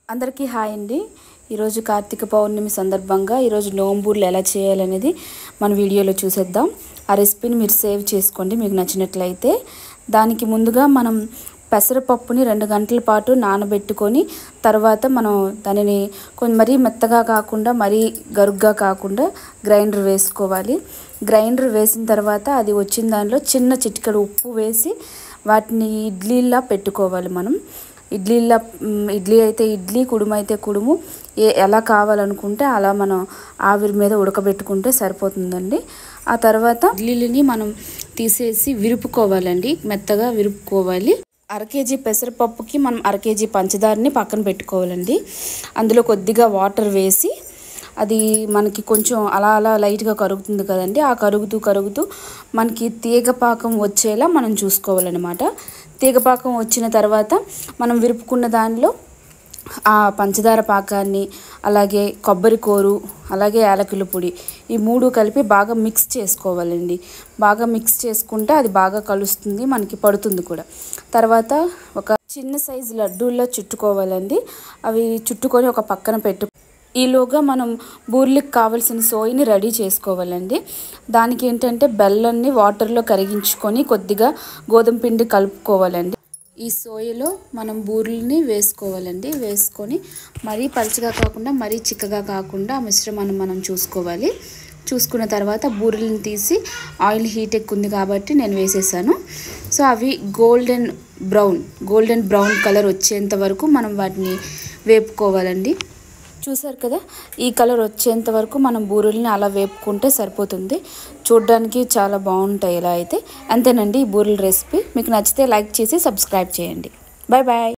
అందరికీ హాయ్ అండి. ఈరోజు కార్తీక పౌర్ణమి సందర్భంగా ఈరోజు నోంబూర్లు ఎలా చేయాలనేది మన వీడియోలో చూసేద్దాం. ఆ రెసిపీని మీరు సేవ్ చేసుకోండి మీకు నచ్చినట్లయితే. దానికి ముందుగా మనం పెసరపప్పుని 2 గంటల పాటు నానబెట్టుకొని తర్వాత మనం దానిని కొంచెం మరీ మెత్తగా కాకుండా మరీ గరుగ్గా కాకుండా గ్రైండర్ వేసుకోవాలి. గ్రైండర్ వేసిన తర్వాత అది వచ్చిన దానిలో చిన్న చిటికెడు ఉప్పు వేసి వాటిని ఇడ్లీలా పెట్టుకోవాలి. మనం ఇడ్లీ అయితే ఇడ్లీ, కుడుము అయితే కుడుము, ఎలా కావాలనుకుంటే అలా మనం ఆవిరి మీద ఉడకబెట్టుకుంటే సరిపోతుందండి. ఆ తర్వాత ఇడ్లీని మనం తీసేసి విరుపుకోవాలండి, మెత్తగా విరుపుకోవాలి. 1/2 కేజీ పెసరపప్పుకి మనం 1/2 కేజీ పంచదారని పక్కన పెట్టుకోవాలండి. అందులో కొద్దిగా వాటర్ వేసి అది మనకి కొంచెం అలా అలా లైట్గా కరుగుతుంది కదండి. ఆ కరుగుతూ మనకి తీగపాకం వచ్చేలా మనం చూసుకోవాలన్నమాట. తీగపాకం వచ్చిన తర్వాత మనం విరుపుకున్న దానిలో ఆ పంచదార పాకాన్ని, అలాగే కొబ్బరి కోరు, అలాగే యాలకుల పొడి, ఈ 3 కలిపి బాగా మిక్స్ చేసుకోవాలండి. బాగా మిక్స్ చేసుకుంటే అది బాగా కలుస్తుంది, మనకి పడుతుంది కూడా. తర్వాత ఒక చిన్న సైజు లడ్డూల్లో చుట్టుకోవాలండి. అవి చుట్టుకొని ఒక పక్కన ఈలోగా మనం బూర్లకు కావాల్సిన సోయిని రెడీ చేసుకోవాలండి. దానికి ఏంటంటే బెల్లాన్ని వాటర్లో కరిగించుకొని కొద్దిగా గోధుమ పిండి కలుపుకోవాలండి. ఈ సోయలో మనం బూరెల్ని వేసుకోవాలండి. వేసుకొని మరీ పలుచగా కాకుండా మరీ చిక్కగా కాకుండా ఆ మిశ్రమాన్ని మనం చూసుకోవాలి. చూసుకున్న తర్వాత బూరెలను తీసి ఆయిల్ హీట్ ఎక్కువ ఉంది కాబట్టి నేను వేసేసాను. సో అవి గోల్డెన్ బ్రౌన్ కలర్ వచ్చేంత వరకు మనం వాటిని వేపుకోవాలండి. చూసారు కదా, ఈ కలర్ వచ్చేంత వరకు మనం బూరెల్ని అలా వేపుకుంటే సరిపోతుంది. చూడడానికి చాలా బాగుంటాయి ఇలా అయితే. అంతేనండి ఈ బూరెల రెసిపీ. మీకు నచ్చితే లైక్ చేసి సబ్స్క్రైబ్ చేయండి. Bye bye.